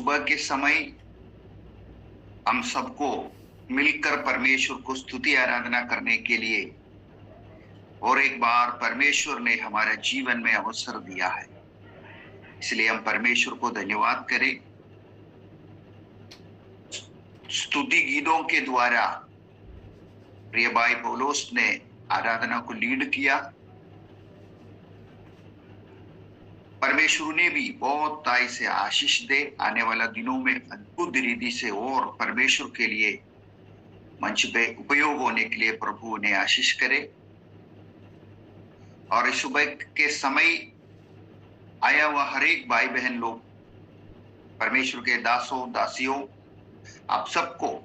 सुबह के समय हम सबको मिलकर परमेश्वर को स्तुति आराधना करने के लिए और एक बार परमेश्वर ने हमारे जीवन में अवसर दिया है, इसलिए हम परमेश्वर को धन्यवाद करें। स्तुति गीतों के द्वारा प्रिय भाई पौलोस ने आराधना को लीड किया। परमेश्वर ने भी बहुत ताई से आशीष दे, आने वाला दिनों में अद्भुत रीति से और परमेश्वर के लिए मंच पे उपयोग होने के लिए प्रभु ने आशीष करे। और इस सुबह के समय आया हुआ हर एक भाई बहन लोग, परमेश्वर के दासों दासियों, आप सबको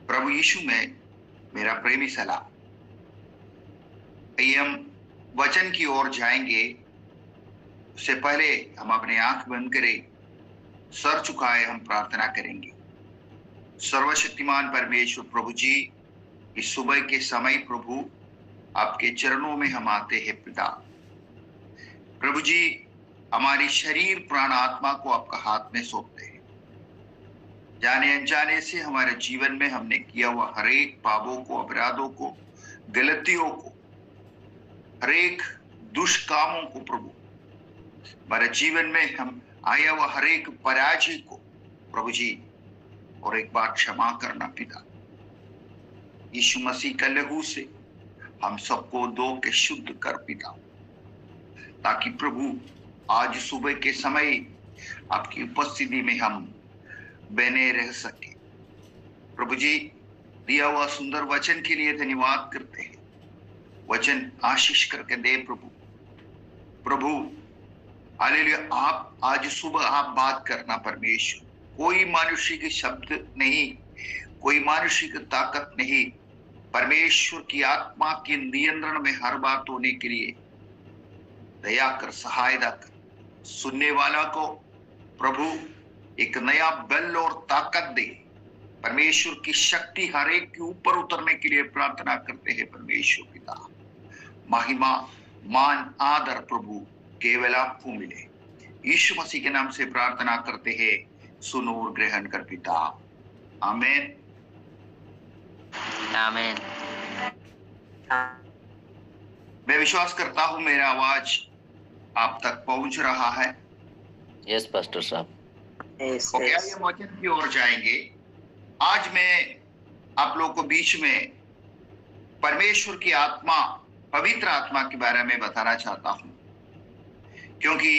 प्रभु यीशु में मेरा प्रेमी सलाम। हम वचन की ओर जाएंगे, उससे पहले हम अपने आंख बंद करें, सर झुकाए हम प्रार्थना करेंगे। सर्वशक्तिमान परमेश्वर प्रभु जी, इस सुबह के समय प्रभु आपके चरणों में हम आते हैं पिता। प्रभु जी, हमारी शरीर प्राण आत्मा को आपका हाथ में सौंपते हैं। जाने अनजाने से हमारे जीवन में हमने किया हुआ हर एक पापों को, अपराधों को, गलतियों को, हर एक दुष्कामों को प्रभु, हमारे जीवन में हम आया हुआ हर एक पराजय को प्रभु जी और एक बार क्षमा करना पिता। यीशु मसीह के लहू से हम सबको धो के शुद्ध कर पिता, ताकि प्रभु आज सुबह के समय आपकी उपस्थिति में हम बने रह सके। प्रभु जी, दिया हुआ सुंदर वचन के लिए धन्यवाद करते हैं। वचन आशीष करके दे प्रभु। प्रभु हालेलुया, आप आज सुबह आप बात करना परमेश्वर। कोई मनुष्य के शब्द नहीं, कोई मनुष्य की ताकत नहीं, परमेश्वर की आत्मा के नियंत्रण में हर बात होने के लिए दया कर, सहायता कर। सुनने वाला को प्रभु एक नया बल और ताकत दे। परमेश्वर की शक्ति हर एक के ऊपर उतरने के लिए प्रार्थना करते हैं परमेश्वर पिता। महिमा, मान, आदर प्रभु केवल आपको मिले। यीशु मसीह के नाम से प्रार्थना करते हैं, सुनो और ग्रहण कर पिता। आमीन आमीन। मैं विश्वास करता हूं मेरा आवाज आप तक पहुंच रहा है। यस पास्टर साहब। ओके, आइए वचन की ओर जाएंगे। आज मैं आप लोगों को बीच में परमेश्वर की आत्मा, पवित्र आत्मा के बारे में बताना चाहता हूं, क्योंकि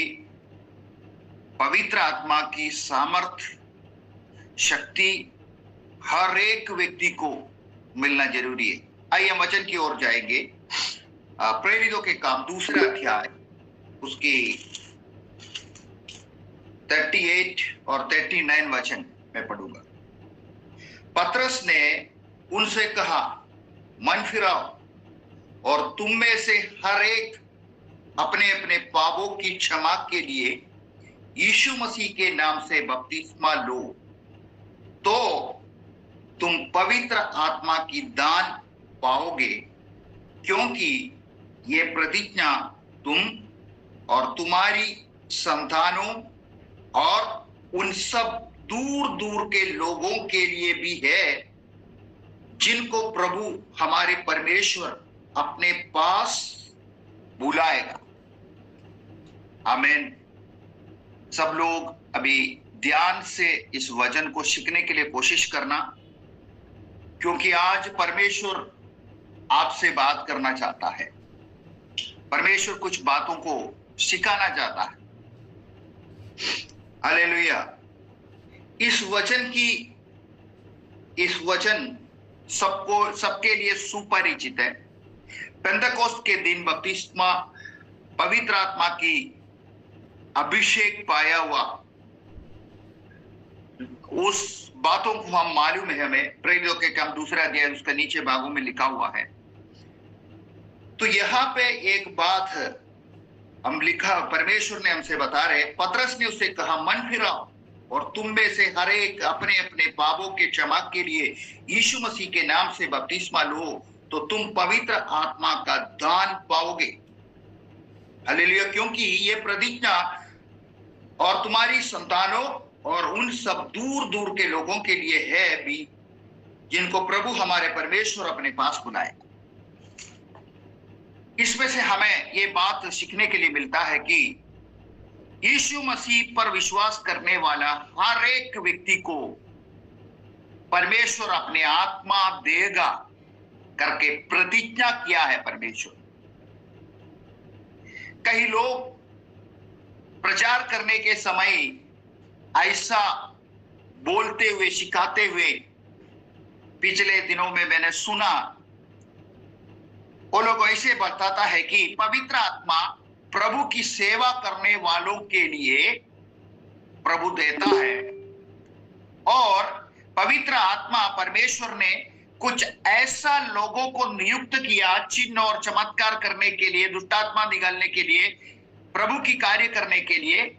पवित्र आत्मा की सामर्थ्य, शक्ति हर एक व्यक्ति को मिलना जरूरी है। आइए हम वचन की ओर जाएंगे। प्रेरितों के काम 2 अध्याय उसकी 38 और 39 वचन मैं पढ़ूंगा। पतरस ने उनसे कहा, मन फिराओ और तुम में से हर एक अपने अपने पापों की क्षमा के लिए यीशु मसीह के नाम से बपतिस्मा लो, तो तुम पवित्र आत्मा की दान पाओगे, क्योंकि ये प्रतिज्ञा तुम और तुम्हारी संतानों और उन सब दूर दूर के लोगों के लिए भी है, जिनको प्रभु हमारे परमेश्वर अपने पास बुलाएगा। आमीन। सब लोग अभी ध्यान से इस वचन को सीखने के लिए कोशिश करना, क्योंकि आज परमेश्वर आपसे बात करना चाहता है। परमेश्वर कुछ बातों को सिखाना चाहता है। हालेलुया। इस वचन सबके लिए सुपरिचित है। पेंतकोस्त के दिन बपतिस्मा, पवित्र आत्मा की अभिषेक पाया हुआ, उस बातों को हम मालूम है हमें। प्रेरितों के काम 2 अध्याय उसका नीचे भागों में लिखा हुआ है। तो यहाँ पे एक बात हम लिखा, परमेश्वर ने हमसे बता रहे, पतरस ने उससे कहा, मन फिराओ और तुम में से हर एक अपने अपने पापों के क्षमा के लिए यीशु मसीह के नाम से बपतिस्मा लो, तो तुम पवित्र आत्मा का दान पाओगे। हालेलुया। क्योंकि ये प्रतिज्ञा और तुम्हारी संतानों और उन सब दूर दूर के लोगों के लिए है भी जिनको प्रभु हमारे परमेश्वर अपने पास बुलाएगा। इसमें से हमें ये बात सीखने के लिए मिलता है कि यीशु मसीह पर विश्वास करने वाला हर एक व्यक्ति को परमेश्वर अपने आत्मा देगा करके प्रतिज्ञा किया है परमेश्वर। कई लोग प्रचार करने के समय ऐसा बोलते हुए सिखाते हुए पिछले दिनों में मैंने सुना, वो लोग ऐसे बताता है कि पवित्र आत्मा प्रभु की सेवा करने वालों के लिए प्रभु देता है और पवित्र आत्मा परमेश्वर ने कुछ ऐसा लोगों को नियुक्त किया चिन्ह और चमत्कार करने के लिए, दुष्टात्मा निकालने के लिए, प्रभु की कार्य करने के लिए।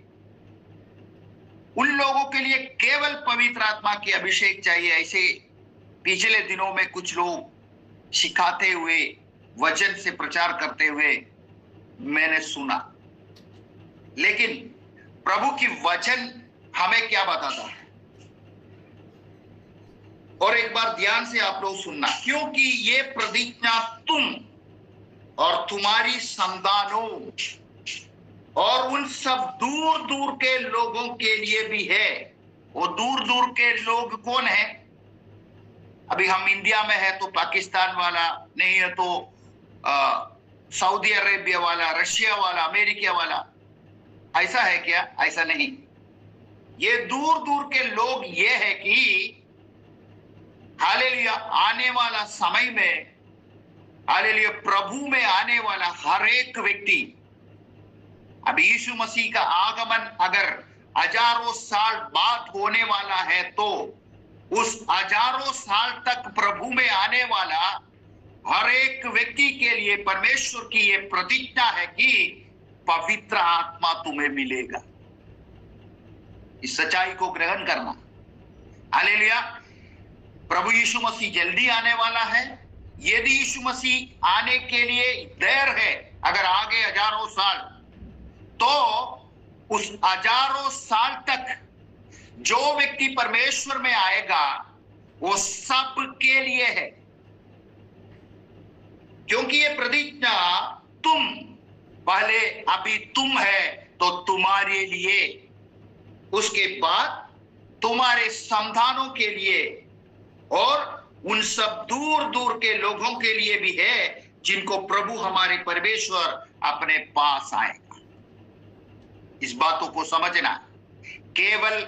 उन लोगों के लिए केवल पवित्र आत्मा की अभिषेक चाहिए, ऐसे पिछले दिनों में कुछ लोग सिखाते हुए, वचन से प्रचार करते हुए मैंने सुना। लेकिन प्रभु की वचन हमें क्या बताता है? और एक बार ध्यान से आप लोग सुनना, क्योंकि ये प्रतिज्ञा तुम और तुम्हारी संतानों और उन सब दूर दूर के लोगों के लिए भी है। वो दूर दूर के लोग कौन है? अभी हम इंडिया में है तो पाकिस्तान वाला, नहीं है तो सऊदी अरेबिया वाला, रशिया वाला, अमेरिका वाला, ऐसा है क्या? ऐसा नहीं। ये दूर दूर के लोग ये है कि हालेलुया आने वाला समय में, हालेलुया प्रभु में आने वाला हर एक व्यक्ति, अब यीशु मसीह का आगमन अगर हजारों साल बाद होने वाला है तो उस हजारों साल तक प्रभु में आने वाला हर एक व्यक्ति के लिए परमेश्वर की ये प्रतिज्ञा है कि पवित्र आत्मा तुम्हें मिलेगा। इस सच्चाई को ग्रहण करना। हालेलुया। प्रभु यीशु मसीह जल्दी आने वाला है। यदि यीशु मसीह आने के लिए देर है, अगर आगे हजारों साल, तो उस हजारों साल तक जो व्यक्ति परमेश्वर में आएगा वो सब के लिए है, क्योंकि ये प्रतिज्ञा तुम, पहले अभी तुम है तो तुम्हारे लिए, उसके बाद तुम्हारे संतानों के लिए और उन सब दूर दूर के लोगों के लिए भी है जिनको प्रभु हमारे परमेश्वर अपने पास आएगा। इस बातों को समझना, केवल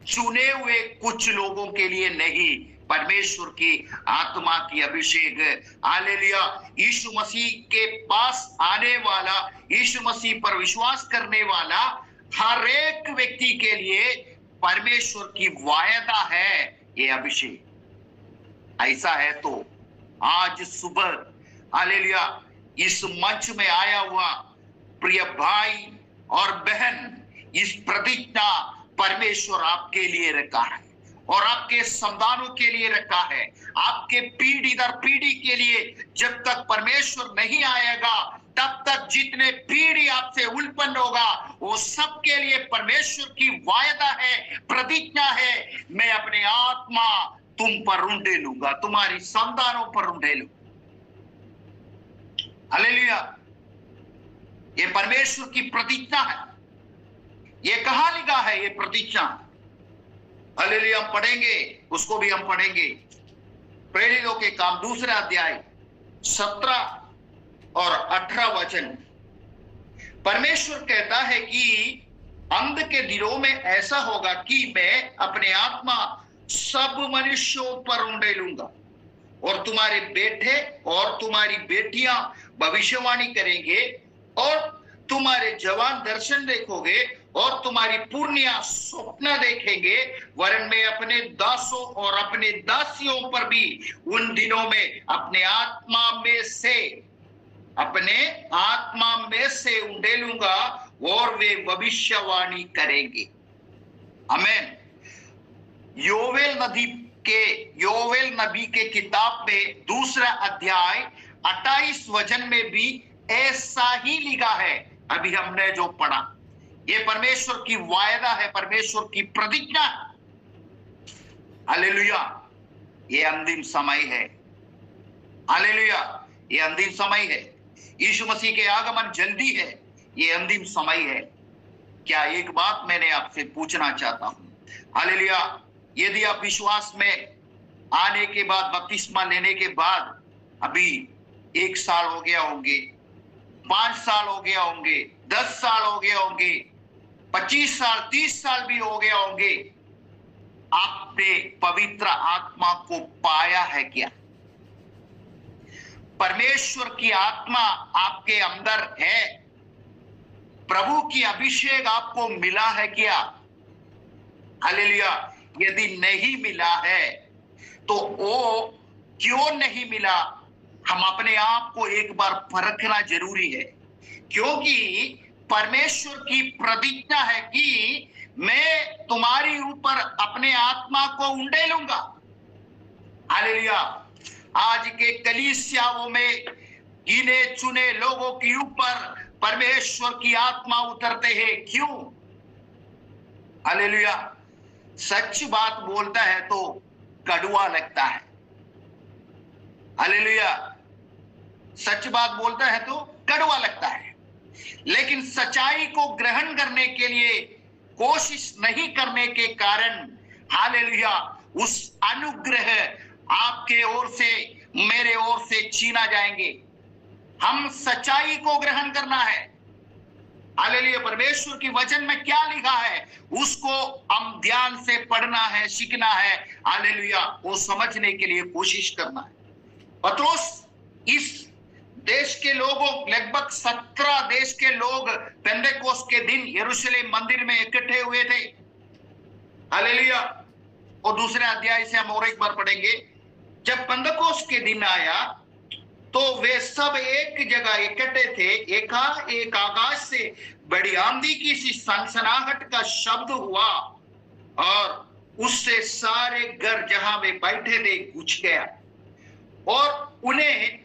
चुने हुए कुछ लोगों के लिए नहीं, परमेश्वर की आत्मा की अभिषेक, हालेलुया, यीशु मसीह के पास आने वाला, यीशु मसीह पर विश्वास करने वाला हर एक व्यक्ति के लिए परमेश्वर की वायदा है ये अभिषेक। ऐसा है तो आज सुबह, हालेलुया, इस मंच में आया हुआ प्रिय भाई और बहन, इस प्रतिज्ञा परमेश्वर आपके लिए रखा है और आपके संतानों के लिए रखा है, आपके पीढ़ी दर पीढ़ी के लिए। जब तक परमेश्वर नहीं आएगा तब तक जितने पीढ़ी आपसे उत्पन्न होगा वो सबके लिए परमेश्वर की वायदा है, प्रतिज्ञा है, मैं अपने आत्मा तुम पर रुंडे लूंगा, तुम्हारी संतानों पर रुंडे लूंगा। हालेलुया। ये परमेश्वर की प्रतिज्ञा है। ये कहां लिखा है ये प्रतिज्ञा? हालेलुया। हम पढ़ेंगे, उसको भी हम पढ़ेंगे। प्रेरितों के काम 2 अध्याय 17 और 18 वचन। परमेश्वर कहता है कि अंत के दिनों में ऐसा होगा कि मैं अपने आत्मा सब मनुष्यों पर उंडे लूंगा और तुम्हारे बेटे और तुम्हारी बेटियां भविष्यवाणी करेंगे और तुम्हारे जवान दर्शन देखोगे और तुम्हारी पूर्णिया स्वप्न देखेंगे। वरन मैं अपने दासों और अपने दासियों पर भी उन दिनों में अपने आत्मा में से उंडे लूंगा और वे भविष्यवाणी करेंगे। आमीन। योवेल नबी के किताब में 2 अध्याय 28 वचन में भी ऐसा ही लिखा है। अभी हमने जो पढ़ा, ये परमेश्वर की वायदा है, परमेश्वर की प्रतिज्ञा। हालेलुया, ये अंतिम समय है। हालेलुया, ये अंतिम समय है। यीशु मसीह के आगमन जल्दी है, ये अंतिम समय है। क्या एक बात मैंने आपसे पूछना चाहता हूं, हालेलुया, यदि आप विश्वास में आने के बाद, बपतिस्मा लेने के बाद, अभी 1 साल हो गया होंगे, 5 साल हो गया होंगे, 10 साल हो गया होंगे, 25 साल, 30 साल भी हो गया होंगे, आपने पवित्र आत्मा को पाया है क्या? परमेश्वर की आत्मा आपके अंदर है? प्रभु की अभिषेक आपको मिला है क्या? हालेलुया, यदि नहीं मिला है तो वो क्यों नहीं मिला, हम अपने आप को एक बार परखना जरूरी है। क्योंकि परमेश्वर की प्रतिज्ञा है कि मैं तुम्हारे ऊपर अपने आत्मा को उंडेलूंगा। हालेलुया, आज के कलीसियाओं में गिने चुने लोगों के ऊपर परमेश्वर की आत्मा उतरते हैं, क्यों? हालेलुया, सच बात बोलता है तो कड़वा लगता है। हालेलुया, सच बात बोलता है तो कड़वा लगता है, लेकिन सच्चाई को ग्रहण करने के लिए कोशिश नहीं करने के कारण, हालेलुया, उस अनुग्रह आपके ओर से, मेरे ओर से छीना जाएंगे। हम सच्चाई को ग्रहण करना है। हालेलुया, परमेश्वर की वचन में क्या लिखा है उसको हम ध्यान से पढ़ना है, सीखना है। हालेलुया, वो समझने के लिए कोशिश करना है। पतरस, इस देश के लोगों, लगभग 17 देश के लोग पेंटेकोस्त के दिन यरूशलेम मंदिर में इकट्ठे हुए थे। हालेलुया, और दूसरे अध्याय से हम और एक बार पढ़ेंगे। जब पेंटेकोस्त के दिन आया तो वे सब एक जगह इकट्ठे थे। एक आकाश से बड़ी आंधी की सी सनसनाहट का शब्द हुआ और उससे सारे घर जहां वे बैठे थे गूंज गया, और उन्हें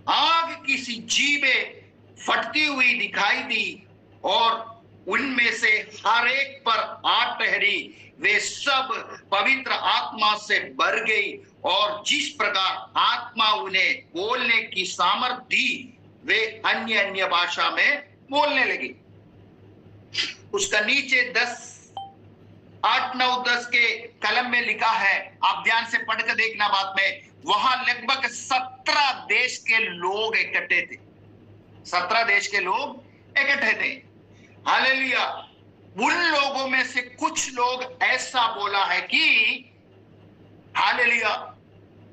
आग की सी जीभें फटती हुई दिखाई दी, और उनमें से हर एक पर आग ठहरी। वे सब पवित्र आत्मा से भर गई, और जिस प्रकार आत्मा उन्हें बोलने की सामर्थ दी, वे अन्य अन्य भाषा में बोलने लगे। उसका नीचे 8, 9, 10 के कलम में लिखा है, आप ध्यान से पढ़कर देखना बाद में। वहां लगभग 17 देश के लोग इकट्ठे थे। 17 देश के लोग इकट्ठे थे। हालेलुया, उन लोगों में से कुछ लोग ऐसा बोला है कि हालेलुया,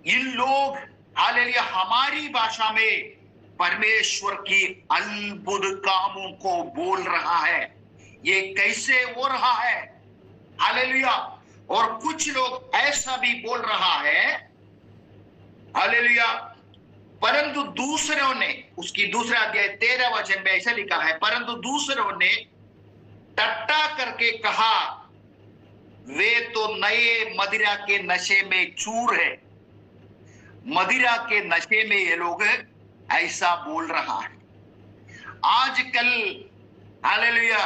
इन लोग, हालेलुया, हमारी भाषा में परमेश्वर की अद्भुत कामों को बोल रहा है। ये कैसे हो रहा है? हालेलुया, और कुछ लोग ऐसा भी बोल रहा है, हालेलुया, परंतु दूसरों ने, उसकी दूसरा अध्याय 13 वचन में ऐसा लिखा है, परंतु दूसरों ने टट्टा करके कहा, वे तो नए मदिरा के नशे में चूर है। मदिरा के नशे में ये लोग ऐसा बोल रहा है। आजकल हालेलुया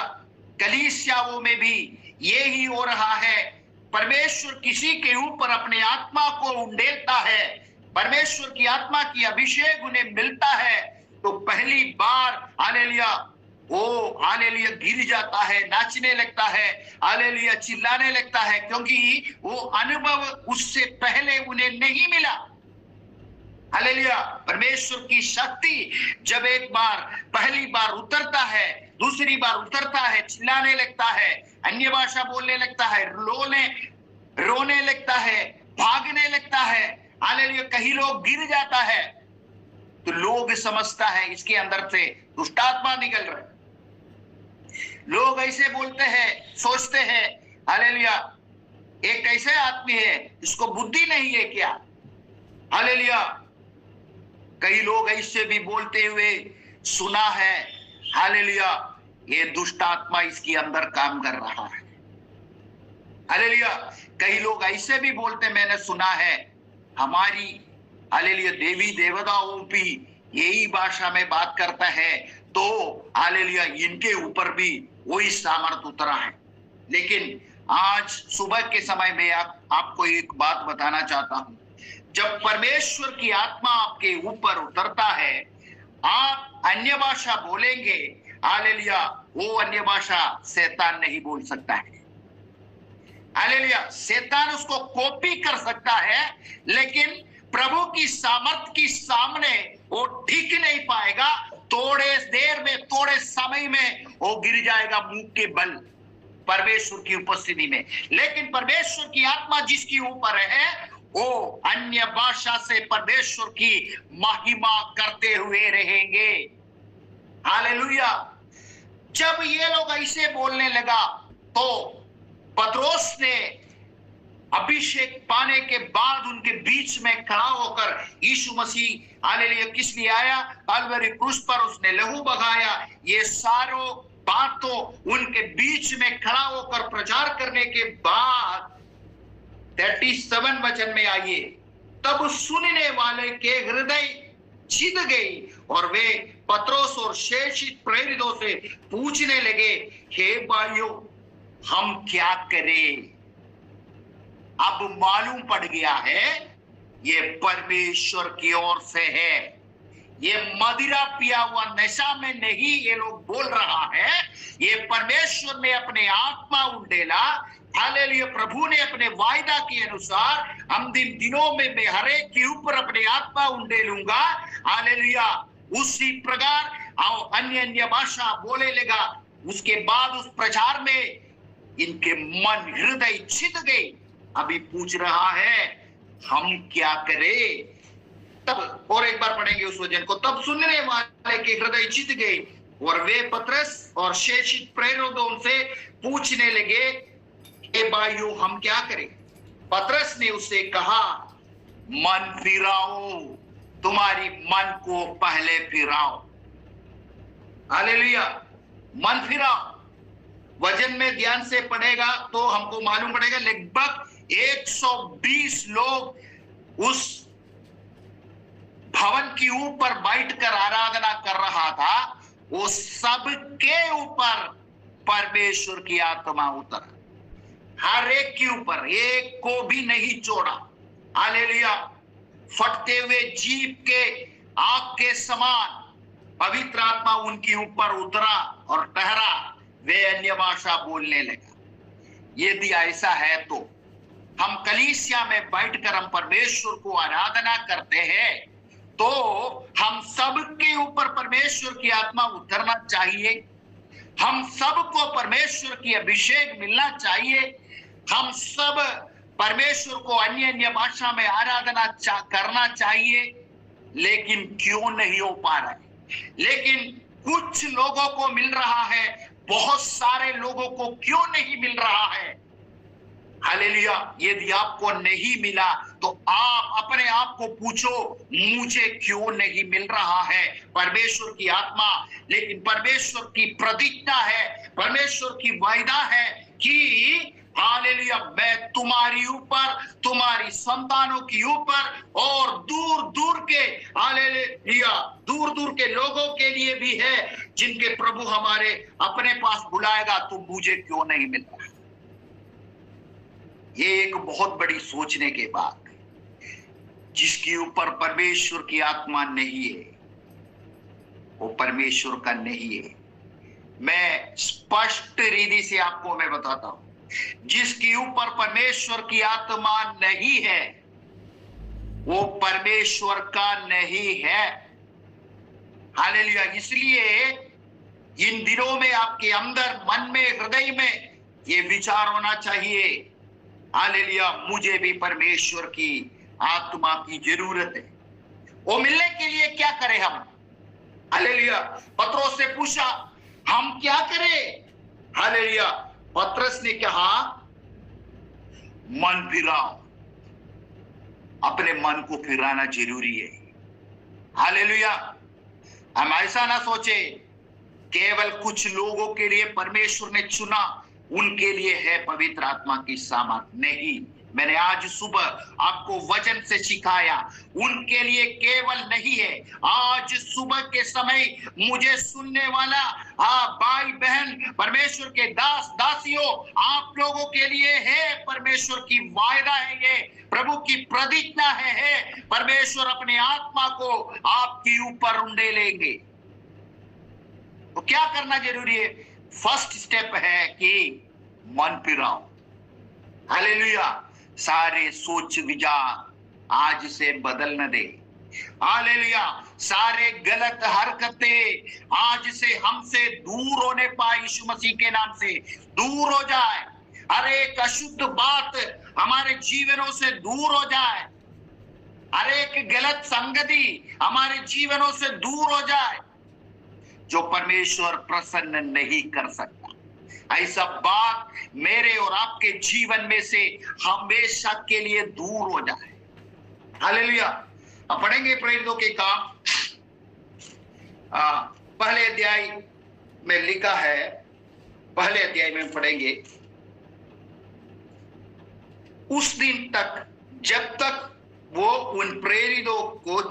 कलीसियाओं में भी यही हो रहा है। परमेश्वर किसी के ऊपर अपने आत्मा को उंडेलता है, परमेश्वर की आत्मा की अभिषेक उन्हें मिलता है, तो पहली बार हालेलुया वो हालेलुया गिर जाता है, नाचने लगता है, हालेलुया चिल्लाने लगता है, क्योंकि वो अनुभव उससे पहले उन्हें नहीं मिला। हालेलुया, परमेश्वर की शक्ति जब एक बार, पहली बार उतरता है, दूसरी बार उतरता है, चिल्लाने लगता है, अन्य भाषा बोलने लगता है, रोने लगता है, भागने लगता है, हालेलुया, कहीं लोग गिर जाता है, तो लोग समझता है इसके अंदर से दुष्ट आत्मा निकल रहा है। लोग ऐसे बोलते हैं, सोचते हैं, हालेलुया, एक कैसे आदमी है, इसको बुद्धि नहीं है क्या? हालेलुया, कई लोग ऐसे भी बोलते हुए सुना है, हालेलुया, ये दुष्ट आत्मा इसके अंदर काम कर रहा है। हालेलुया, कई लोग ऐसे भी बोलते, मैंने सुना है, हमारी हालेलुया देवी देवताओं भी यही भाषा में बात करता है, तो हालेलुया इनके ऊपर भी वही सामर्थ उतरा है। लेकिन आज सुबह के समय में आपको एक बात बताना चाहता हूं, जब परमेश्वर की आत्मा आपके ऊपर उतरता है, आप अन्य भाषा बोलेंगे, हालेलुया, वो अन्य भाषा शैतान नहीं बोल सकता है। हालेलुया, शैतान उसको कॉपी कर सकता है, लेकिन प्रभु की सामर्थ के सामने वो ठीक नहीं पाएगा। थोड़े देर में, थोड़े समय में वो गिर जाएगा मुंह के बल परमेश्वर की उपस्थिति में। लेकिन परमेश्वर की आत्मा जिसके ऊपर है, वो अन्य भाषा से परमेश्वर की महिमा करते हुए रहेंगे। हालेलुया। जब ये लोग ऐसे बोलने लगा तो पतरस ने अभिषेक पाने के बाद उनके बीच में खड़ा होकर, यीशु मसीह हालेलुया किस लिए आया, कलवरी क्रूस पर उसने लहू बहाया, ये सारों बात तो उनके बीच में खड़ा होकर प्रचार करने के बाद 37 वचन में आइए, तब सुनने वाले के हृदय छिद गई और वे पतरस और शेष प्रेरितों से पूछने लगे, हे भाइयों, हम क्या करें? अब मालूम पड़ गया है ये परमेश्वर की ओर से है। ये मदिरा पिया हुआ नशा में नहीं ये लोग बोल रहा है, ये परमेश्वर ने अपने आत्मा उंडेला। हालेलुया, प्रभु ने अपने वायदा के अनुसार अंतिम दिनों में मैं हर एक के ऊपर अपने आत्मा उंडेलूंगा। हालेलुया, उसी प्रकार अन्य अन्य भाषा बोले लगा। उसके बाद उस प्रचार में इनके मन हृदय छिद गए। अभी पूछ रहा है हम क्या करें? तब और एक बार पढ़ेंगे उस वचन को, तब सुनने वाले के हृदय छिद गए और वे पतरस और शेष प्रेरितों से पूछने लगे, हे भाइयों, हम क्या करें? पतरस ने उससे कहा, मन फिराओ, तुम्हारी मन को पहले फिराओ। हालेलुया, मन फिराओ। वचन में ध्यान से पढ़ेगा तो हमको मालूम पड़ेगा लगभग 120 लोग उस भवन के ऊपर बैठकर आराधना कर रहा था। वो सबके ऊपर परमेश्वर की आत्मा उतरा, हर एक के ऊपर, एक को भी नहीं छोड़ा। हालेलुया, फटते हुए जीभ के आग के समान पवित्र आत्मा उनके ऊपर उतरा और ठहरा। वे अन्य भाषा बोलने लगा। यदि ऐसा है तो हम कलीसिया में बैठकर हम परमेश्वर को आराधना करते हैं, तो हम सबके ऊपर परमेश्वर की आत्मा उतरना चाहिए। हम सबको परमेश्वर की अभिषेक मिलना चाहिए। हम सब परमेश्वर को अन्य अन्य भाषा में आराधना करना चाहिए। लेकिन क्यों नहीं हो पा रहा है? लेकिन कुछ लोगों को मिल रहा है, बहुत सारे लोगों को क्यों नहीं मिल रहा है? हालेलुया, यदि आपको नहीं मिला तो आप अपने आप को पूछो, मुझे क्यों नहीं मिल रहा है परमेश्वर की आत्मा? लेकिन परमेश्वर की प्रतिज्ञा है, परमेश्वर की वायदा है कि हालेलुया, मैं तुम्हारी ऊपर, तुम्हारी संतानों के ऊपर और दूर दूर के, हालेलुया, दूर दूर के लोगों के लिए भी है जिनके प्रभु हमारे अपने पास बुलाएगा। तो मुझे क्यों नहीं मिल रहा? ये एक बहुत बड़ी सोचने के बात है। जिसके ऊपर परमेश्वर की आत्मा नहीं है, वो परमेश्वर का नहीं है। मैं स्पष्ट रीति से आपको मैं बताता हूं, जिसके ऊपर परमेश्वर की आत्मा नहीं है, वो परमेश्वर का नहीं है। हालेलुया, इसलिए इन दिनों में आपके अंदर, मन में, हृदय में ये विचार होना चाहिए, हालेलुया, मुझे भी परमेश्वर की आत्मा की जरूरत है। वो मिलने के लिए क्या करें हम? हालेलुया, पतरस से पूछा, हम क्या करें? हालेलुया, पतरस ने कहा, मन फिराओ। अपने मन को फिराना जरूरी है। हालेलुया, हम ऐसा ना सोचे केवल कुछ लोगों के लिए परमेश्वर ने चुना, उनके लिए है पवित्र आत्मा की सामर्थ। नहीं, मैंने आज सुबह आपको वचन से सिखाया, उनके लिए केवल नहीं है। आज सुबह के समय मुझे सुनने वाला भाई बहन, परमेश्वर के दास दासियों, आप लोगों के लिए है परमेश्वर की वायदा है, ये प्रभु की प्रतिज्ञा है। परमेश्वर अपने आत्मा को आपके ऊपर उंडे लेंगे। तो क्या करना जरूरी है? फर्स्ट स्टेप है कि मन फिराओ। हालेलुया। सारे सोच विचार आज से बदल न दे। हालेलुया। सारे गलत हरकतें आज से हमसे दूर होने पाए, यीशु मसीह के नाम से दूर हो जाए। हर एक अशुद्ध बात हमारे जीवनों से दूर हो जाए। हर एक गलत संगति हमारे जीवनों से दूर हो जाए, जो परमेश्वर प्रसन्न नहीं कर सकता। ऐसा बात मेरे और आपके जीवन में से हमेशा के लिए दूर हो जाए। हालेलुया। अब पढ़ेंगे प्रेरितों के काम, पहले अध्याय में लिखा है, पहले अध्याय में पढ़ेंगे। उस दिन तक जब तक वो उन प्रेरितों को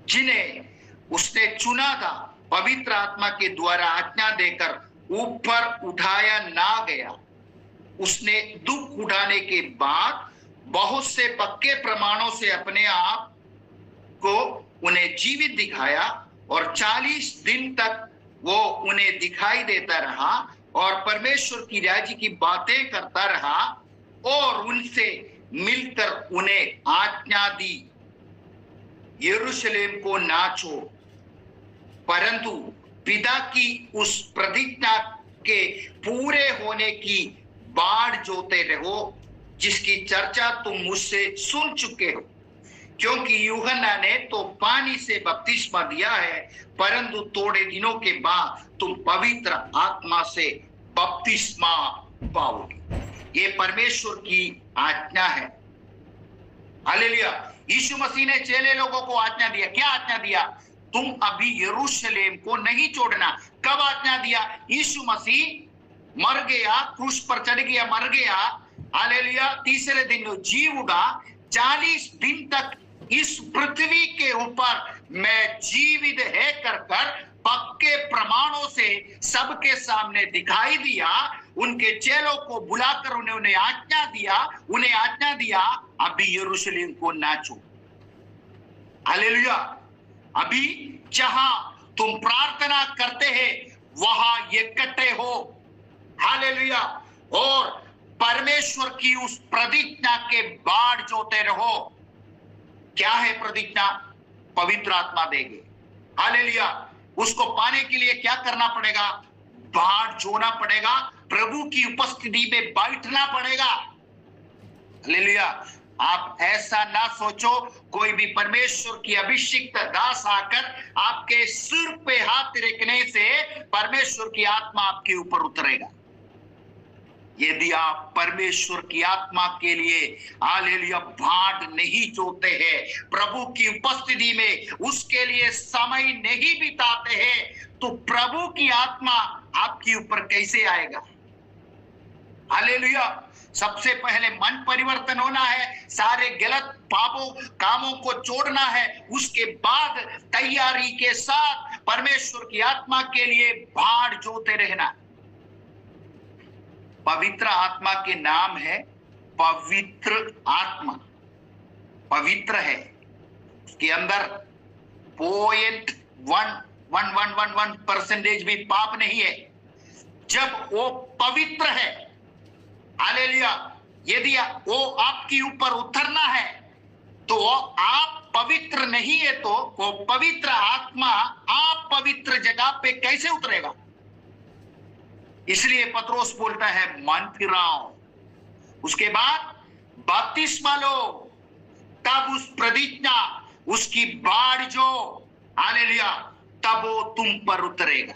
जिन्हें उसने चुना था पवित्र आत्मा के द्वारा आज्ञा देकर ऊपर उठाया ना गया, उसने दुख उठाने के बाद बहुत से पक्के प्रमाणों से अपने आप को उन्हें जीवित दिखाया, और 40 दिन तक वो उन्हें दिखाई देता रहा और परमेश्वर की राज्य की बातें करता रहा और उनसे मिलकर उन्हें आज्ञा दी, यरूशलेम को ना छोड़, परंतु पिता की उस प्रतिज्ञा के पूरे होने की बाढ़ जोते रहो, जिसकी चर्चा तुम मुझसे सुन चुके हो। क्योंकि यूहन्ना ने तो पानी से बपतिस्मा दिया है, परंतु थोड़े दिनों के बाद तुम पवित्र आत्मा से बपतिस्मा पाओगे। ये परमेश्वर की आज्ञा है। हालेलुया। यीशु मसीह ने चेले लोगों को आज्ञा दिया। क्या आज्ञा दिया? तुम अभी यरूशलेम को नहीं छोड़ना। कब आज्ञा दिया? यीशु मसीह मर गया, क्रूस पर चढ़ गया, मर गया। हालेलुया। तीसरे दिन जी उठा। 40 दिन तक इस पृथ्वी के ऊपर मैं जीवित है कर पक्के प्रमाणों से सबके सामने दिखाई दिया। उनके चेलों को बुलाकर उन्हें आज्ञा दिया अभी यरूशलेम को ना छोड़। हालेलुया। अभी जहां तुम प्रार्थना करते हैं वहां इकट्ठे हो। हालेलुया। और परमेश्वर की उस प्रतिज्ञा के बाढ़ जोते रहो। क्या है प्रतिज्ञा? पवित्र आत्मा देंगे। हालेलुया। उसको पाने के लिए क्या करना पड़ेगा? बाढ़ जोना पड़ेगा, प्रभु की उपस्थिति में बैठना पड़ेगा। हालेलुया। आप ऐसा ना सोचो कोई भी परमेश्वर की अभिषिक्त दास आकर आपके सिर पे हाथ रखने से परमेश्वर की आत्मा आपके ऊपर उतरेगा। यदि आप परमेश्वर की आत्मा के लिए हालेलुया भाट नहीं जोते हैं, प्रभु की उपस्थिति में उसके लिए समय नहीं बिताते हैं, तो प्रभु की आत्मा आपके ऊपर कैसे आएगा? हालेलुया। सबसे पहले मन परिवर्तन होना है, सारे गलत पापों कामों को छोड़ना है, उसके बाद तैयारी के साथ परमेश्वर की आत्मा के लिए भाट जोते रहना। पवित्र आत्मा के नाम है पवित्र आत्मा। पवित्र है, उसके अंदर 0.1111% भी पाप नहीं है। जब वो पवित्र है, हालेलुया, यदि वो आपके ऊपर उतरना है तो आप पवित्र नहीं है, तो वो पवित्र आत्मा आप पवित्र जगह पे कैसे उतरेगा? इसलिए पत्रोस बोलता है मन फिराओ, उसके बाद बपतिस्मा लो, तब उस प्रतिज्ञा उसकी बाढ़ जो हालेलुया तब वो तुम पर उतरेगा।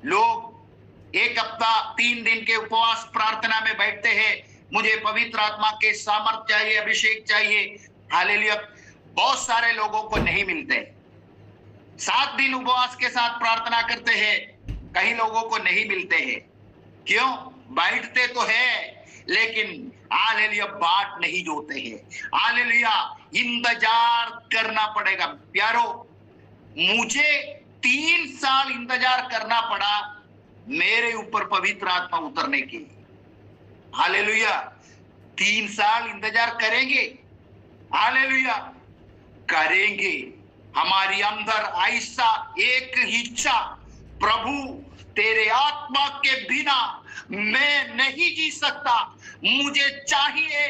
लोग 1 हफ्ता 3 दिन के उपवास प्रार्थना में बैठते हैं, मुझे पवित्र आत्मा के सामर्थ चाहिए, अभिषेक चाहिए। हालेलुया। बहुत सारे लोगों को नहीं मिलते। 7 दिन उपवास के साथ प्रार्थना करते हैं, कई लोगों को नहीं मिलते हैं। क्यों? बैठते तो है लेकिन हालेलुया बाट नहीं जोते हैं। हालेलुया इंतजार करना पड़ेगा। प्यारो, मुझे 3 साल इंतजार करना पड़ा मेरे ऊपर पवित्र आत्मा उतरने के लिए। हालेलुया 3 साल इंतजार करेंगे, हालेलुया करेंगे। हमारी अंदर ऐसा एक इच्छा, प्रभु तेरे आत्मा के बिना मैं नहीं जी सकता, मुझे चाहिए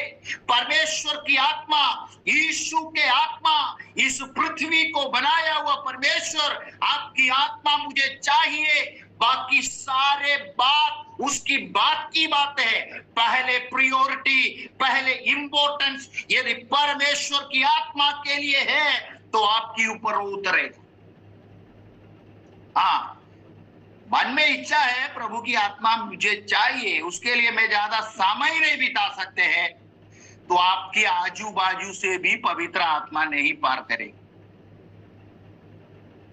परमेश्वर की आत्मा, यीशु के आत्मा, इस पृथ्वी को बनाया हुआ परमेश्वर, आपकी आत्मा मुझे चाहिए। बाकी सारे बात उसकी बात की बात है। पहले प्रायोरिटी, पहले इंपॉर्टेंस यदि परमेश्वर की आत्मा के लिए है तो आपके ऊपर वो उतरेगा। हाँ, मन में इच्छा है प्रभु की आत्मा मुझे चाहिए, उसके लिए मैं ज्यादा समय नहीं बिता सकते हैं, तो आपके आजू बाजू से भी पवित्र आत्मा नहीं पार करेगी।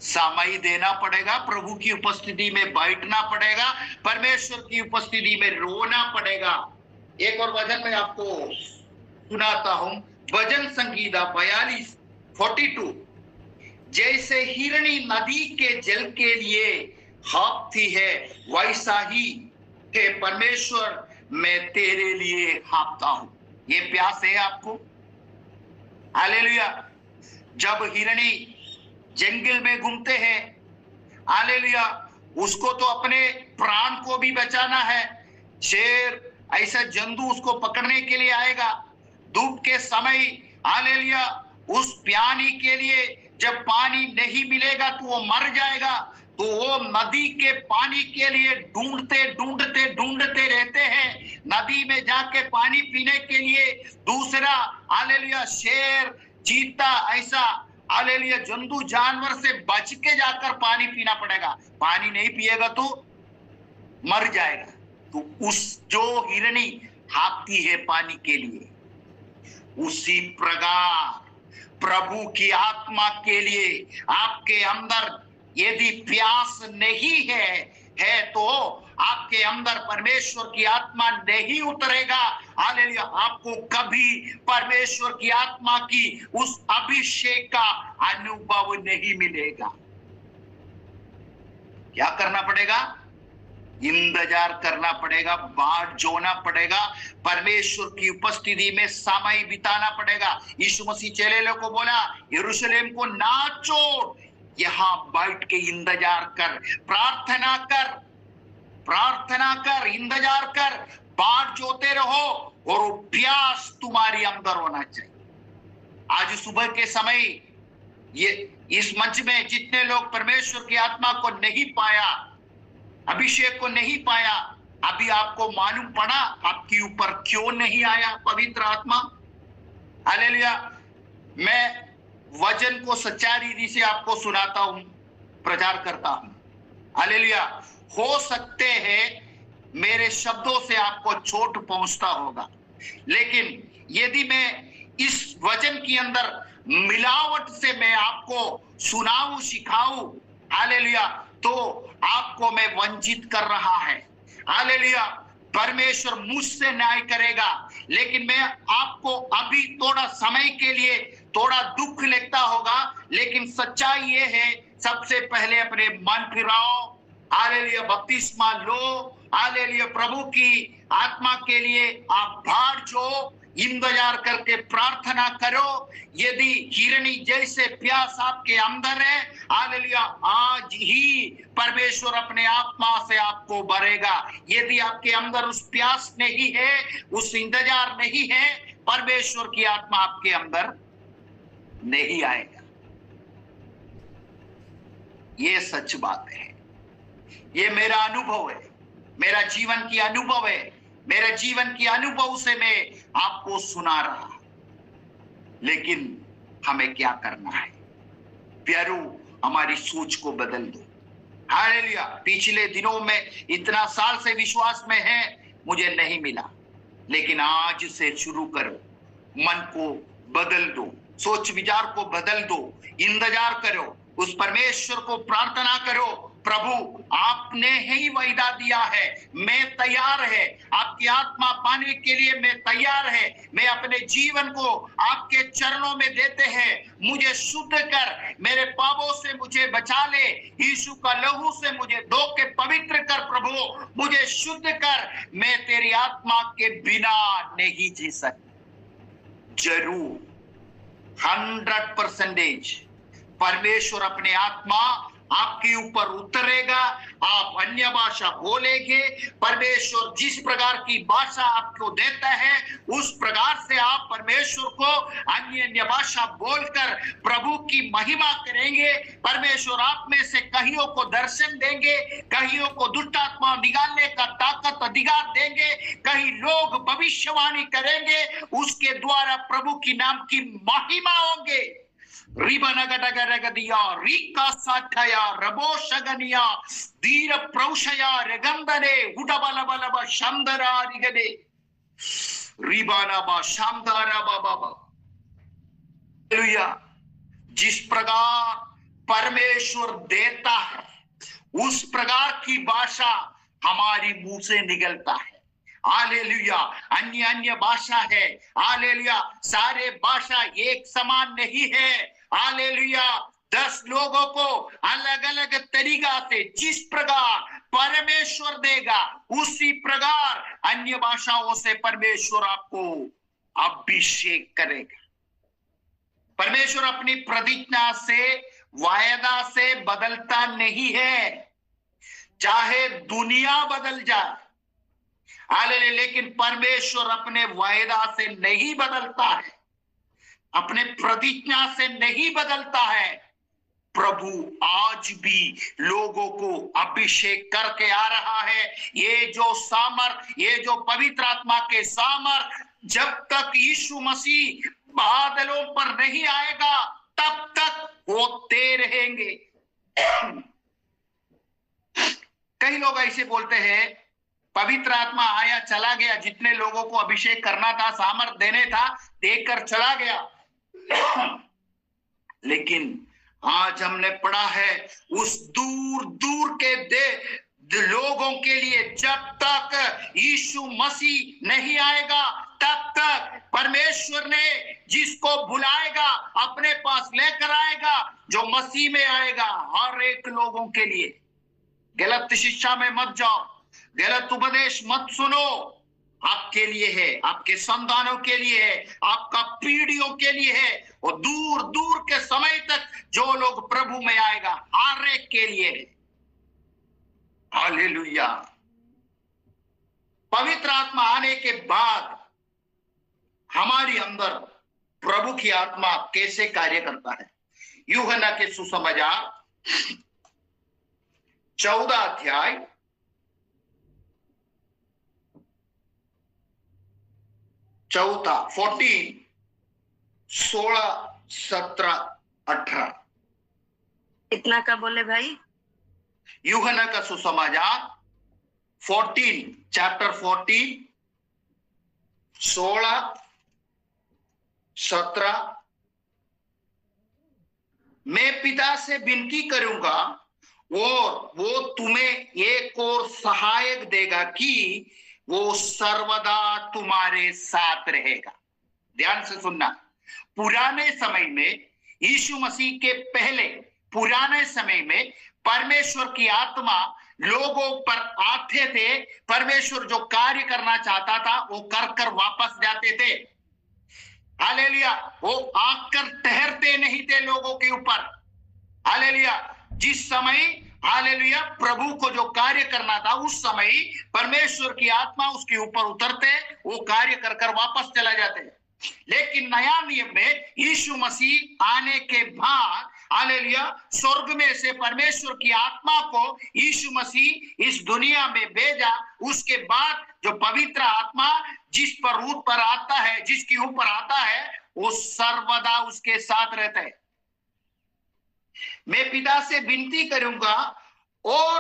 समय देना पड़ेगा, प्रभु की उपस्थिति में बैठना पड़ेगा, परमेश्वर की उपस्थिति में रोना पड़ेगा। एक और वचन मैं आपको सुनाता हूं, भजन संगीता 42:42। जैसे हिरणी नदी के जल के लिए हाँफती है, वैसा ही है परमेश्वर मैं तेरे लिए हाँफता हूं। ये प्यास है आपको? हालेलुया। जब हिरणी जंगल में घूमते हैं, हालेलुया, उसको तो अपने प्राण को भी बचाना है। शेर ऐसा जंतु उसको पकड़ने के लिए आएगा, धूप के समय, हालेलुया, उस पानी के लिए जब पानी नहीं मिलेगा तो वो मर जाएगा। तो वो नदी के पानी के लिए ढूंढते ढूंढते ढूंढते रहते हैं, नदी में जाके पानी पीने के लिए। दूसरा, हालेलुया, शेर, चीता, ऐसा हालेलुया जंतु जानवर से बच के जाकर पानी पीना पड़ेगा। पानी नहीं पिएगा तो मर जाएगा। तो उस जो हिरणी हाँफती है पानी के लिए, उसी प्रकार प्रभु की आत्मा के लिए आपके अंदर यदि प्यास नहीं है तो आपके अंदर परमेश्वर की आत्मा नहीं उतरेगा। हालेलुया, आपको कभी परमेश्वर की आत्मा की उस अभिषेक का अनुभव नहीं मिलेगा। क्या करना पड़ेगा? इंतजार करना पड़ेगा, बाट जोना पड़ेगा, परमेश्वर की उपस्थिति में समय बिताना पड़ेगा। यीशु मसीह चेले को बोला, यरूशलेम को ना छोड़, यहां बैठ के इंतजार कर, प्रार्थना कर, प्रार्थना कर, इंतजार कर, बाट जोते रहो और वो प्यास तुम्हारी अंदर होना चाहिए। आज सुबह के समय ये इस मंच में जितने लोग परमेश्वर की आत्मा को नहीं पाया, अभिषेक को नहीं पाया, अभी आपको मालूम पड़ा आपके ऊपर क्यों नहीं आया पवित्र आत्मा। हालेलुया। मैं वचन को सच्चा रीति से आपको सुनाता हूं, प्रचार करता हूं। हालेलुया। हो सकते हैं मेरे शब्दों से आपको चोट पहुंचता होगा, लेकिन यदि मैं इस वचन के अंदर मिलावट से मैं आपको सुनाऊं, सिखाऊं, हालेलुया, तो आपको मैं वंचित कर रहा है। हालेलुया। परमेश्वर मुझसे न्याय करेगा, लेकिन मैं आपको अभी थोड़ा समय के लिए थोड़ा दुख लगता होगा, लेकिन सच्चाई ये है, सबसे पहले अपने मन फिराओ, हालेलुया, बपतिस्मा लो, हालेलुया, प्रभु की आत्मा के लिए आप बाट जो इंतजार करके प्रार्थना करो। यदि हिरणी जैसे प्यास आपके अंदर है, हालेलुया, आज ही परमेश्वर अपने आत्मा से आपको भरेगा। यदि आपके अंदर उस प्यास नहीं है, उस इंतजार नहीं है, परमेश्वर की आत्मा आपके अंदर नहीं आएगा। ये सच बात है, ये मेरा अनुभव है, मेरा जीवन की अनुभव है, मेरे जीवन की अनुभव से मैं आपको सुना रहा। लेकिन हमें क्या करना है? प्यारो, हमारी सोच को बदल दो। हालेलुया। पिछले दिनों में इतना साल से विश्वास में है, मुझे नहीं मिला, लेकिन आज से शुरू करो, मन को बदल दो, सोच विचार को बदल दो, इंतजार करो, उस परमेश्वर को प्रार्थना करो, प्रभु आपने ही वायदा दिया है, मैं तैयार है, आपकी आत्मा पाने के लिए मैं तैयार है। मैं अपने जीवन को आपके चरणों में देते हैं। मुझे शुद्ध कर, मेरे पापों से मुझे बचा ले, यीशु का लहू से मुझे धो के पवित्र कर प्रभु, मुझे शुद्ध कर। मैं तेरी आत्मा के बिना नहीं जी सकता। जरूर 100% परमेश्वर अपने आत्मा आपके ऊपर उतरेगा, आप अन्य भाषा बोलेंगे। परमेश्वर जिस प्रकार की भाषा आपको देता है उस प्रकार से आप परमेश्वर को अन्य भाषा बोलकर प्रभु की महिमा करेंगे। परमेश्वर आप में से कईयों को दर्शन देंगे, कईयों को दुष्ट आत्मा निकालने का ताकत अधिकार देंगे, कई लोग भविष्यवाणी करेंगे, उसके द्वारा प्रभु की नाम की महिमा होंगे। रिबनगडगरगदिया रीका साठया रबो शगनिया धीर प्रौषया रगंदने उडबलबलब शंदरा रिगदे रिबानाबा शामदारा बाबा। हालेलुया। जिस प्रकार परमेश्वर देता है उस प्रकार की भाषा हमारी मुंह से निकलता है। हालेलुया। अन्य अन्य भाषा है। हालेलुया। सारे भाषा एक समान नहीं है। हालेलुया। 10 लोगों को अलग अलग तरीका से जिस प्रकार परमेश्वर देगा उसी प्रकार अन्य भाषाओं से परमेश्वर आपको अभिषेक करेगा। परमेश्वर अपनी प्रतिज्ञा से, वायदा से बदलता नहीं है, चाहे दुनिया बदल जाए। हालेलुया। लेकिन परमेश्वर अपने वायदा से नहीं बदलता है, अपने प्रतिज्ञा से नहीं बदलता है। प्रभु आज भी लोगों को अभिषेक करके आ रहा है। ये जो सामर्थ, ये जो पवित्र आत्मा के सामर्थ जब तक यीशु मसीह बादलों पर नहीं आएगा तब तक होते रहेंगे। कई लोग ऐसे बोलते हैं पवित्र आत्मा आया चला गया, जितने लोगों को अभिषेक करना था, सामर्थ देने था, देकर चला गया। लेकिन आज हमने पढ़ा है उस दूर दूर के लोगों के लिए जब तक यीशु मसीह नहीं आएगा तब तक परमेश्वर ने जिसको बुलाएगा अपने पास लेकर आएगा, जो मसीह में आएगा हर एक लोगों के लिए। गलत शिक्षा में मत जाओ, गलत उपदेश मत सुनो। आपके लिए है, आपके संतानों के लिए है, आपका पीढ़ियों के लिए है, और दूर दूर के समय तक जो लोग प्रभु में आएगा हर एक के लिए है। हालेलुया। पवित्र आत्मा आने के बाद हमारी अंदर प्रभु की आत्मा कैसे कार्य करता है। यूहन्ना के सुसमाचार 14 अध्याय 14, 16, 17, 18 इतना का बोले भाई। यूहन्ना का सुसमाचार 14, चैप्टर 14, 16, 17। मैं पिता से विनती करूंगा और वो तुम्हें एक और सहायक देगा कि वो सर्वदा तुम्हारे साथ रहेगा। ध्यान से सुनना। पुराने समय में, यीशु मसीह के पहले पुराने समय में परमेश्वर की आत्मा लोगों पर आते थे। परमेश्वर जो कार्य करना चाहता था वो कर कर वापस जाते थे। हालेलुया। वो आकर ठहरते नहीं थे लोगों के ऊपर। हालेलुया। जिस समय हालेलुया प्रभु को जो कार्य करना था उस समय परमेश्वर की आत्मा उसके ऊपर उतरते, वो कार्य कर कर वापस चला जाते। लेकिन नया नियम में यीशु मसीह आने के बाद हालेलुया स्वर्ग में से परमेश्वर की आत्मा को यीशु मसीह इस दुनिया में भेजा। उसके बाद जो पवित्र आत्मा जिस पर ऊपर आता है, जिसके ऊपर आता है, वो सर्वदा उसके साथ रहता है। मैं पिता से विनती करूंगा और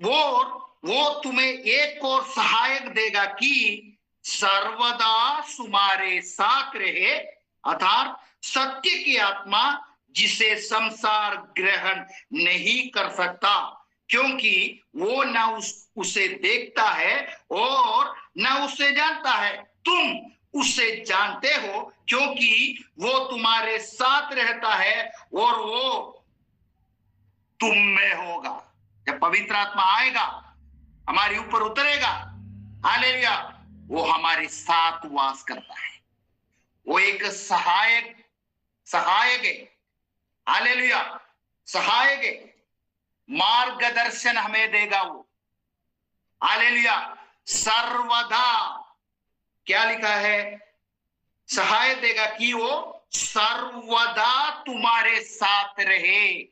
वो तुम्हें एक और सहायक देगा कि सर्वदा तुम्हारे साथ रहे, अर्थात सत्य की आत्मा जिसे संसार ग्रहण नहीं कर सकता, क्योंकि वो न उसे देखता है और न उसे जानता है। तुम उसे जानते हो क्योंकि वो तुम्हारे साथ रहता है और वो तुम में होगा। जब पवित्र आत्मा आएगा, हमारे ऊपर उतरेगा, हालेलुया, वो हमारे साथ वास करता है। वो एक सहायक है, हालेलुया, सहायक है, मार्गदर्शन हमें देगा वो, हालेलुया। सर्वदा क्या लिखा है? सहाय देगा कि वो सर्वदा तुम्हारे साथ रहे।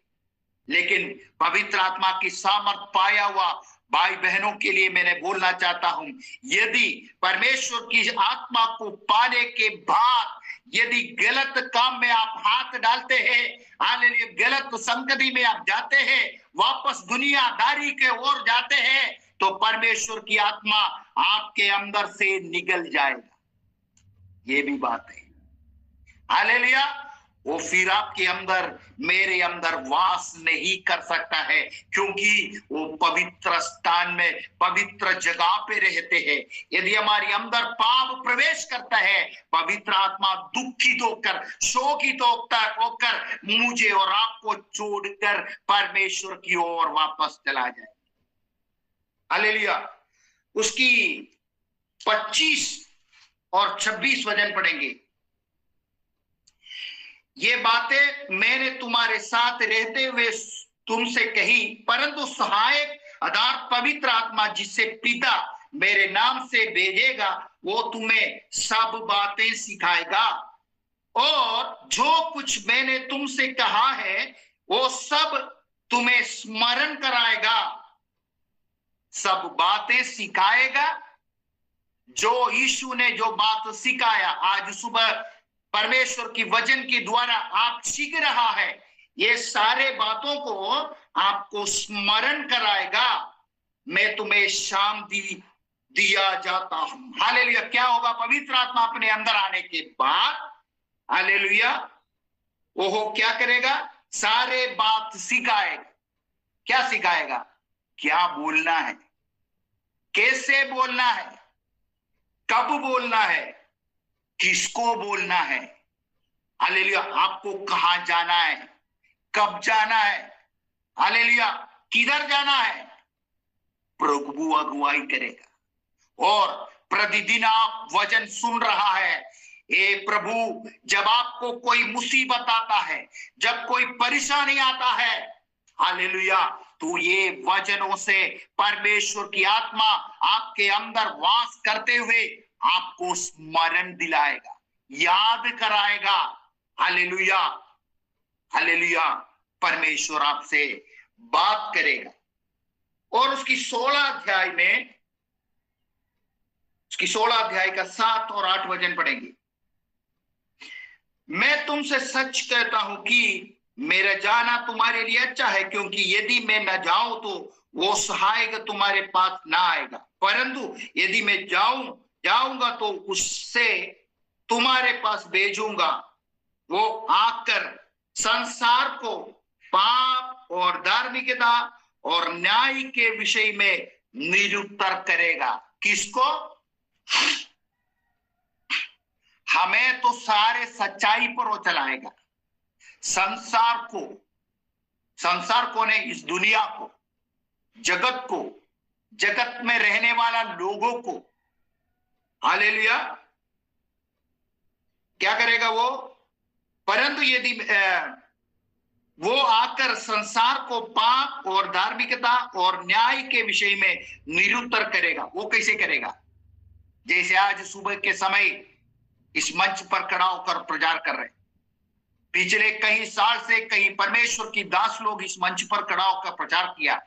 लेकिन पवित्र आत्मा की सामर्थ पाया हुआ भाई बहनों के लिए मैंने बोलना चाहता हूं, यदि परमेश्वर की आत्मा को पाने के बाद यदि गलत काम में आप हाथ डालते हैं, हालेलुया, गलत संगति में आप जाते हैं, वापस दुनियादारी के ओर जाते हैं, तो परमेश्वर की आत्मा आपके अंदर से निकल जाएगा। ये भी बात है, हालेलुया। वो फिर आपके अंदर, मेरे अंदर वास नहीं कर सकता है, क्योंकि वो पवित्र स्थान में, पवित्र जगह पे रहते हैं। यदि हमारे अंदर पाप प्रवेश करता है, पवित्र आत्मा दुखित होकर, शोकित होकर मुझे और आपको छोड़कर परमेश्वर की ओर वापस चला जाए। हालेलुया। उसकी 25 और 26 वचन पढ़ेंगे। ये बातें मैंने तुम्हारे साथ रहते हुए तुमसे कही, परंतु सहायक अर्थात पवित्र आत्मा जिसे पिता मेरे नाम से भेजेगा, वो तुम्हें सब बातें सिखाएगा और जो कुछ मैंने तुमसे कहा है वो सब तुम्हें स्मरण कराएगा। सब बातें सिखाएगा। जो यीशु ने जो बात सिखाया, आज सुबह परमेश्वर की वचन के द्वारा आप सीख रहा है, ये सारे बातों को आपको स्मरण कराएगा। मैं तुम्हें शांति दिया जाता हूं। हालेलुया। क्या होगा पवित्र आत्मा अपने अंदर आने के बाद? हालेलुया, वो क्या करेगा? सारे बात सिखाएगा। क्या सिखाएगा? क्या बोलना है, कैसे बोलना है, कब बोलना है, किसको बोलना है। हालेलुया। आपको कहां जाना है, कब जाना है, हालेलुया, किधर जाना है, प्रभु अगुवाई करेगा। और प्रतिदिन आप वचन सुन रहा है, ए प्रभु, जब आपको कोई मुसीबत आता है, जब कोई परेशानी आता है, हालेलुया, तो ये वचनों से परमेश्वर की आत्मा आपके अंदर वास करते हुए आपको स्मरण दिलाएगा, याद कराएगा। Hallelujah, hallelujah. परमेश्वर आपसे बात करेगा। और उसकी 16 अध्याय में, उसकी 16 अध्याय का 7 और 8 वचन पढ़ेंगे। मैं तुमसे सच कहता हूं कि मेरा जाना तुम्हारे लिए अच्छा है, क्योंकि यदि मैं न जाऊं तो वो सहायक तुम्हारे पास ना आएगा, परंतु यदि मैं जाऊंगा तो उससे तुम्हारे पास भेजूंगा। वो आकर संसार को पाप और धार्मिकता और न्याय के विषय में निरुत्तर करेगा। किसको? हमें तो सारे सच्चाई पर वो चलाएगा। संसार को ने, इस दुनिया को, जगत को, जगत में रहने वाला लोगों को, हालेलुया, क्या करेगा वो? परंतु यदि वो आकर संसार को पाप और धार्मिकता और न्याय के विषय में निरुत्तर करेगा। वो कैसे करेगा? जैसे आज सुबह के समय इस मंच पर खड़ा होकर प्रचार कर रहे, पिछले कई साल से कई परमेश्वर की दास लोग इस मंच पर खड़ा होकर प्रचार किया।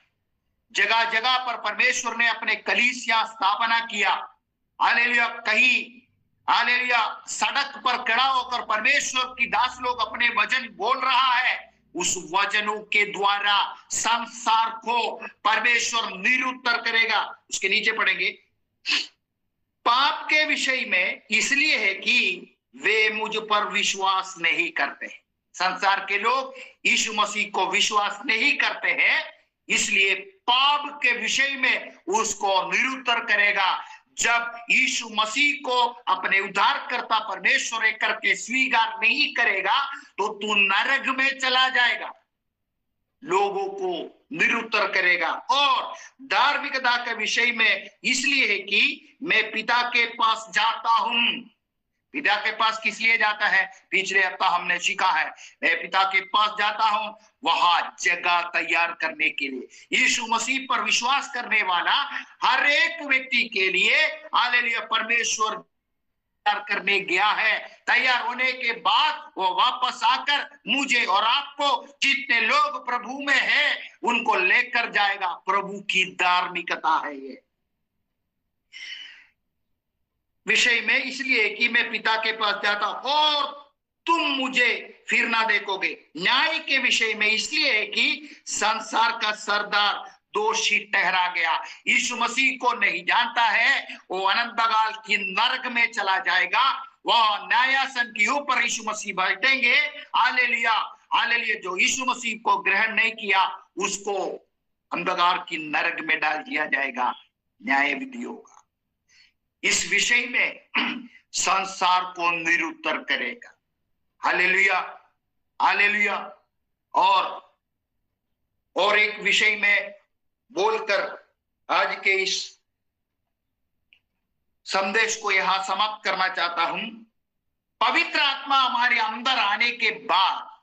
जगह जगह पर परमेश्वर ने अपने कलीसिया स्थापना किया। हालेलुया। कहीं हालेलुया सड़क पर खड़ा होकर परमेश्वर की दास लोग अपने वचन बोल रहा है। उस वचनों के द्वारा संसार को परमेश्वर निरुत्तर करेगा। उसके नीचे पढ़ेंगे, पाप के विषय में इसलिए है कि वे मुझ पर विश्वास नहीं करते। संसार के लोग यीशु मसीह को विश्वास नहीं करते हैं, इसलिए पाप के विषय में उसको निरुत्तर करेगा। जब यीशु मसीह को अपने उद्धारकर्ता परमेश्वर करके स्वीकार नहीं करेगा तो तू नरक में चला जाएगा, लोगों को निरुत्तर करेगा। और धार्मिकता के विषय में इसलिए है कि मैं पिता के पास जाता हूं। पिता के पास किस लिए जाता है? पिछले हफ्ता हमने सीखा है, मैं पिता के पास जाता हूं वहां जगह तैयार करने के लिए। यीशु मसीह पर विश्वास करने वाला हर एक व्यक्ति के लिए हालेलुया परमेश्वर तैयार करने गया है। तैयार होने के बाद वो वापस आकर मुझे और आपको, जितने लोग प्रभु में हैं, उनको लेकर जाएगा। प्रभु की धार्मिकता है ये विषय में, इसलिए कि मैं पिता के पास जाता और तुम मुझे फिर ना देखोगे। न्याय के विषय में इसलिए है कि संसार का सरदार दोषी ठहरा गया, यीशु मसीह को नहीं जानता है, वो अनंत काल की नरक में चला जाएगा। वह न्यायासन के ऊपर यीशु मसीह बैठेंगे। Hallelujah hallelujah. जो यीशु मसीह को ग्रहण नहीं किया उसको अंधकार की नरक में डाल दिया जाएगा, न्याय विधि होगा। इस विषय में संसार को निरुत्तर करेगा। Hallelujah hallelujah. और एक विषय में बोलकर आज के इस संदेश को यहां समाप्त करना चाहता हूं। पवित्र आत्मा हमारे अंदर आने के बाद,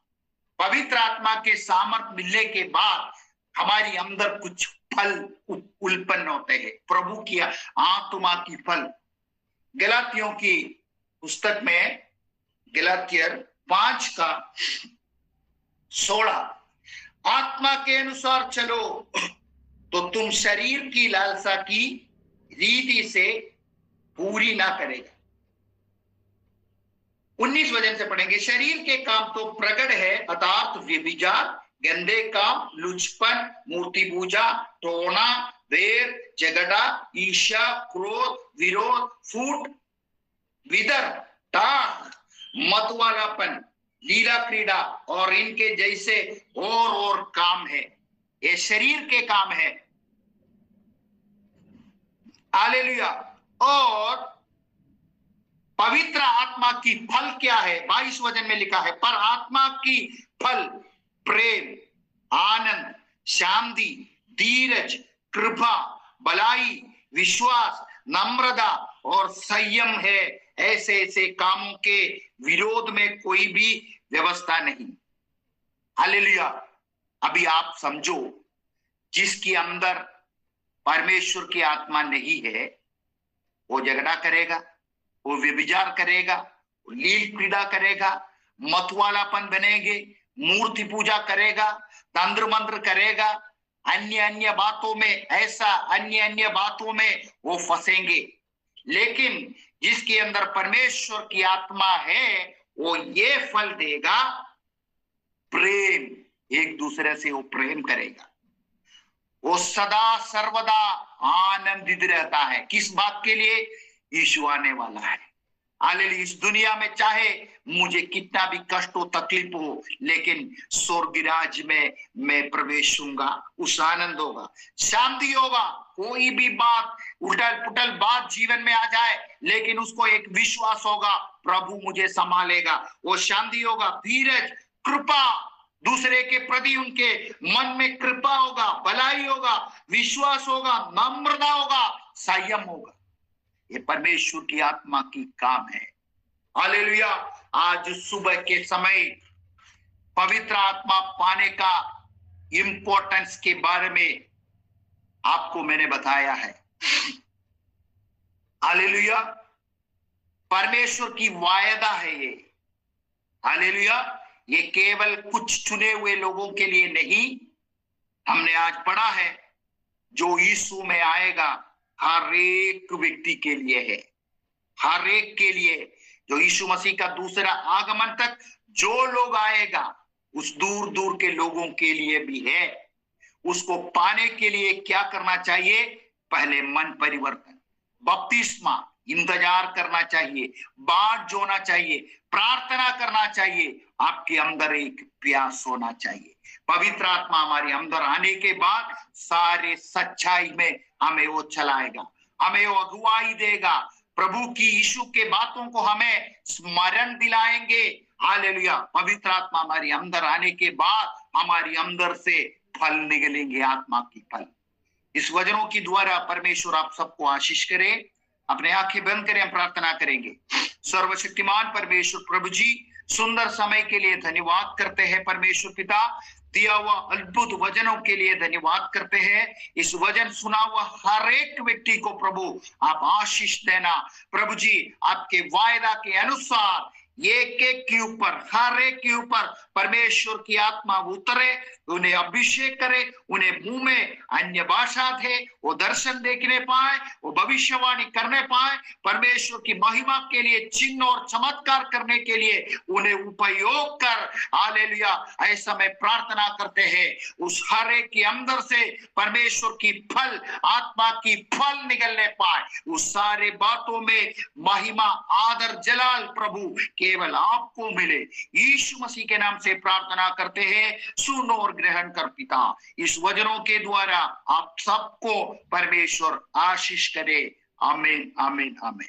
पवित्र आत्मा के सामर्थ मिलने के बाद हमारी अंदर कुछ फल उत्पन्न होते हैं, प्रभु की आत्मा की फल। गलातियों की पुस्तक में गलातियर 5:16 आत्मा के अनुसार चलो तो तुम शरीर की लालसा की रीति से पूरी ना करेगा। 19 वचन से पढ़ेंगे। शरीर के काम तो प्रकट है, अर्थात व्यभिचार, गंदे काम, लुचपन, मूर्ति पूजा, टोना, बैर, झगड़ा, ईर्ष्या, क्रोध, विरोध, फूट, विदर, टाक, मतवालापन, लीला क्रीड़ा और इनके जैसे और काम है। ये शरीर के काम है। हालेलुया। और पवित्र आत्मा की फल क्या है? 22 वचन में लिखा है, पर आत्मा की फल प्रेम, आनंद, शांति, धीरज, कृपा, भलाई, विश्वास, नम्रता और संयम है। ऐसे कामों के विरोध में कोई भी व्यवस्था नहीं। हालेलुया। अभी आप समझो, जिसके अंदर परमेश्वर की आत्मा नहीं है वो झगड़ा करेगा, वो व्यभिचार करेगा, वो लील क्रीड़ा करेगा, मतवालापन बनेंगे, मूर्ति पूजा करेगा, तंत्र मंत्र करेगा, अन्य बातों में अन्य बातों में वो फंसेंगे। लेकिन जिसके अंदर परमेश्वर की आत्मा है वो ये फल देगा, प्रेम, एक दूसरे से वो प्रेम करेगा, वो सदा सर्वदा आनंदित रहता है। किस बात के लिए? यीशु आने वाला है। हालेलुया। इस दुनिया में चाहे मुझे कितना भी कष्ट हो, तकलीफ हो, लेकिन स्वर्ग राज्य में मैं प्रवेश होऊंगा, उस आनंद होगा, शांति होगा। कोई भी बात उठल पुटल बात जीवन में आ जाए, लेकिन उसको एक विश्वास होगा, प्रभु मुझे संभालेगा, वो शांति होगा। धीरज, कृपा, दूसरे के प्रति उनके मन में कृपा होगा, भलाई होगा, विश्वास होगा, नम्रता होगा, संयम होगा। ये परमेश्वर की आत्मा की काम है। हालेलुया। आज सुबह के समय पवित्र आत्मा पाने का इंपॉर्टेंस के बारे में आपको मैंने बताया है। हालेलुया। परमेश्वर की वायदा है ये। हालेलुया। ये केवल कुछ चुने हुए लोगों के लिए नहीं, हमने आज पढ़ा है जो यीशु में आएगा हर एक व्यक्ति के लिए है, हर एक के लिए। जो यीशु मसीह का दूसरा आगमन तक जो लोग आएगा उस दूर दूर के लोगों के लिए भी है। उसको पाने के लिए क्या करना चाहिए? पहले मन परिवर्तन, बपतिस्मा, इंतजार करना चाहिए, बाट जोना चाहिए, प्रार्थना करना चाहिए, आपके अंदर एक प्यास होना चाहिए। पवित्र आत्मा हमारे अंदर आने के बाद सारे सच्चाई में हमें वो चलाएगा, हमें वो अगुवाई देगा, प्रभु की यीशु के बातों को हमें स्मरण दिलाएंगे। हालेलुया। पवित्र आत्मा हमारे अंदर आने के बाद हमारी अंदर से फल निकलेंगे, आत्मा की फल। इस वचनों की द्वारा परमेश्वर आप सबको आशीष करे। अपने आंखें बंद करें, हम प्रार्थना करेंगे। सर्वशक्तिमान परमेश्वर प्रभु जी, सुंदर समय के लिए धन्यवाद करते हैं। परमेश्वर पिता, दिया हुआ अद्भुत वचनों के लिए धन्यवाद करते हैं। इस वचन सुना हुआ हर एक व्यक्ति को प्रभु आप आशीष देना। प्रभु जी, आपके वायदा के अनुसार एक एक के ऊपर, हर एक के ऊपर परमेश्वर की आत्मा उतरे, उन्हें अभिषेक करे, उन्हें मुंह में अन्य भाषा दे, वो दर्शन देखने पाए, वो भविष्यवाणी करने पाए, परमेश्वर की महिमा के लिए चिन्ह और चमत्कार करने के लिए उन्हें उपयोग कर। हालेलुया। ऐसा मैं प्रार्थना करते हैं, उस हर एक के अंदर से परमेश्वर की फल, आत्मा की फल निकलने पाए। उस सारे बातों में महिमा, आदर, जलाल प्रभु केवल आपको मिले। यीशु मसीह के नाम से प्रार्थना करते हैं, सुनो और ग्रहण कर पिता। इस वचनों के द्वारा आप सबको परमेश्वर आशीष करे। आमीन, आमीन, आमीन।